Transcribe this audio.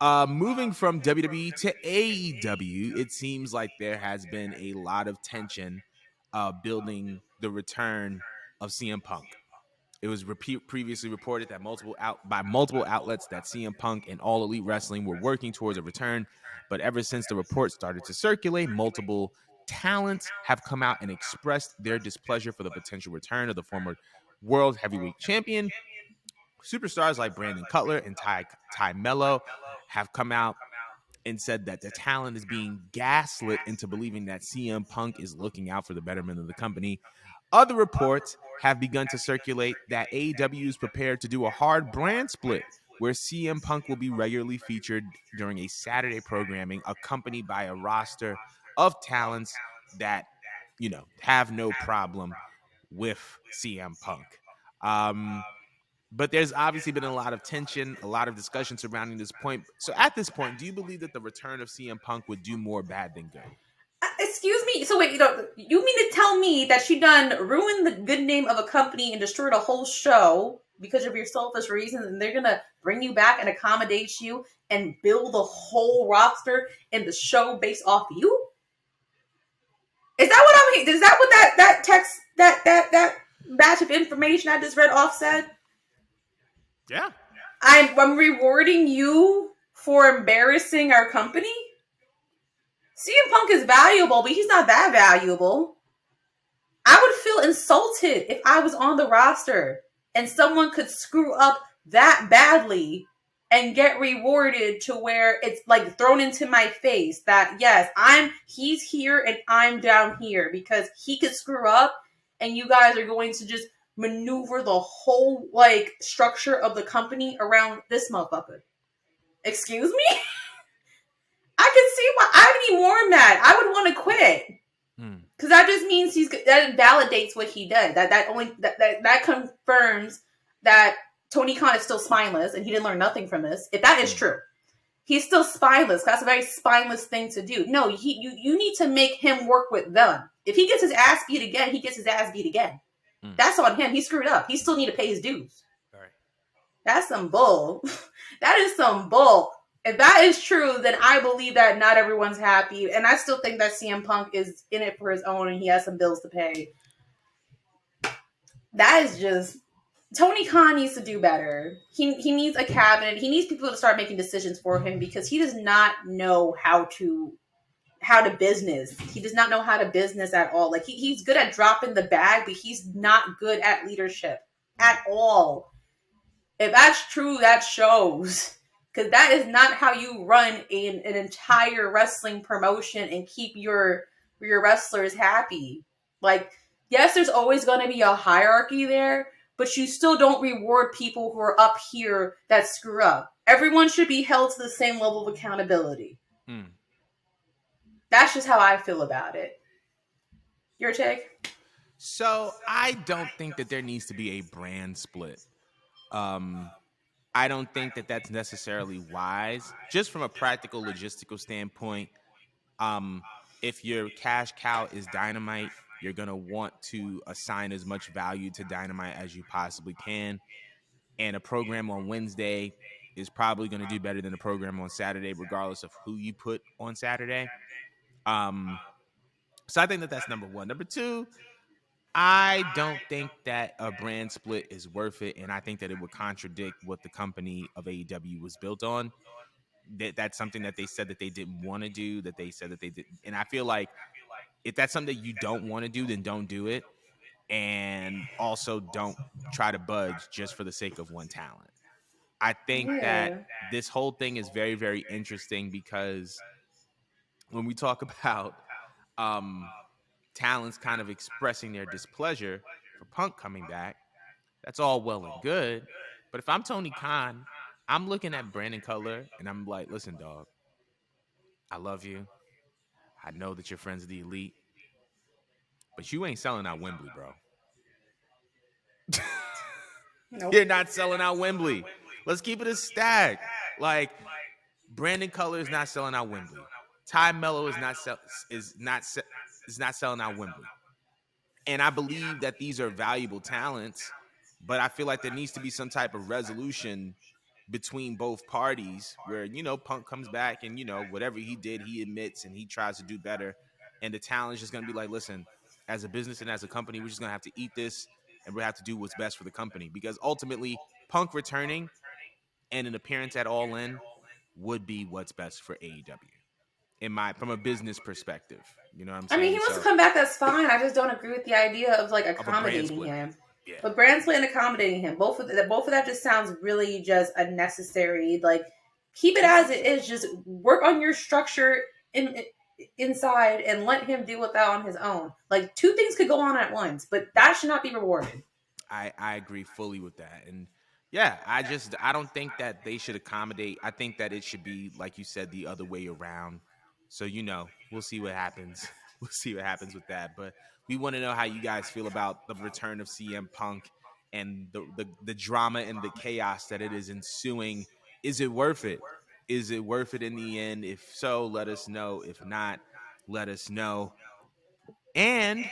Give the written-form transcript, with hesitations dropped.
So, moving from WWE to AEW, it seems like there has been a lot of tension building the return of CM Punk. It was previously reported that multiple outlets that CM Punk and All Elite Wrestling were working towards a return, but ever since the report started to circulate, multiple talents have come out and expressed their displeasure for the potential return of the former World Heavyweight Champion. Superstars like Brandon Cutler and Ty Mello have come out and said that the talent is being gaslit into believing that CM Punk is looking out for the betterment of the company. Other reports have begun to circulate that AEW is prepared to do a hard brand split where CM Punk will be regularly featured during a Saturday programming accompanied by a roster of talents that, have no problem with CM Punk. But there's obviously been a lot of tension, a lot of discussion surrounding this point. So at this point, do you believe that the return of CM Punk would do more bad than good? Excuse me. So wait, you mean to tell me that she done ruined the good name of a company and destroyed a whole show because of your selfish reasons, and they're gonna bring you back and accommodate you and build a whole roster and the show based off you? Is that what I'm hearing? Is that what that text that batch of information I just read off said? Yeah. I'm rewarding you for embarrassing our company? CM Punk is valuable, but he's not that valuable. I would feel insulted if I was on the roster and someone could screw up that badly and get rewarded to where it's like thrown into my face that yes, he's here and I'm down here because he could screw up and you guys are going to just maneuver the whole like structure of the company around this motherfucker. Excuse me? I can see why I'd be more mad. I would want to quit. Because that just means that validates what he did. That confirms that Tony Khan is still spineless and he didn't learn nothing from this. If that is true, he's still spineless. That's a very spineless thing to do. No, you need to make him work with them. If he gets his ass beat again, he gets his ass beat again. That's on him. He screwed up. He still need to pay his dues. All right. That's some bull. That is some bull. If that is true, then I believe that not everyone's happy. And I still think that CM Punk is in it for his own and he has some bills to pay. That is just... Tony Khan needs to do better. He needs a cabinet. He needs people to start making decisions for him because he does not know how to business. He does not know how to business at all. Like he's good at dropping the bag, but he's not good at leadership at all. If that's true, that shows. Because that is not how you run an entire wrestling promotion and keep your wrestlers happy. Like, yes, there's always going to be a hierarchy there, but you still don't reward people who are up here that screw up. Everyone should be held to the same level of accountability. That's just how I feel about it. Your take? So I don't think that there needs to be a brand split. I don't think that that's necessarily wise. Just from a practical, logistical standpoint, if your cash cow is Dynamite, you're going to want to assign as much value to Dynamite as you possibly can. And a program on Wednesday is probably going to do better than a program on Saturday, regardless of who you put on Saturday. So I think that that's number one. Number two, I don't think that a brand split is worth it, and I think that it would contradict what the company of AEW was built on. That's something that they said that they didn't want to do, that they said that they did. And I feel like if that's something that you don't want to do, then don't do it. And also don't try to budge just for the sake of one talent. I think that this whole thing is very, very interesting because when we talk about talents kind of expressing their displeasure for Punk coming back, that's all well and good. But if I'm Tony Khan, I'm looking at Brandon Cutler and I'm like, listen, dog, I love you. I know that you're friends of the Elite, but you ain't selling out Wembley, bro. Nope. You're not selling out Wembley. Let's keep it a stack. Like, Brandon Cutler is not selling out Wembley. Ty Mello is not selling out Wembley. And I believe that these are valuable talents, but I feel like there needs to be some type of resolution between both parties where, Punk comes back and, whatever he did, he admits and he tries to do better. And the talent is just going to be like, listen, as a business and as a company, we're just going to have to eat this and we have to do what's best for the company. Because ultimately, Punk returning and an appearance at All In would be what's best for AEW from a business perspective. You know what I'm I mean, he saying? wants to So, come back. That's fine. I just don't agree with the idea of like of a brand accommodating split. him. Yeah. But brand split and accommodating him, both of that just sounds really just unnecessary. Like, keep it as it is. Just work on your structure inside and let him deal with that on his own. Like, two things could go on at once, but that should not be rewarded. I agree fully with that. And yeah, I don't think that they should accommodate. I think that it should be, like you said, the other way around. So, we'll see what happens. We'll see what happens with that. But we want to know how you guys feel about the return of CM Punk and the drama and the chaos that it is ensuing. Is it worth it? Is it worth it in the end? If so, let us know. If not, let us know. And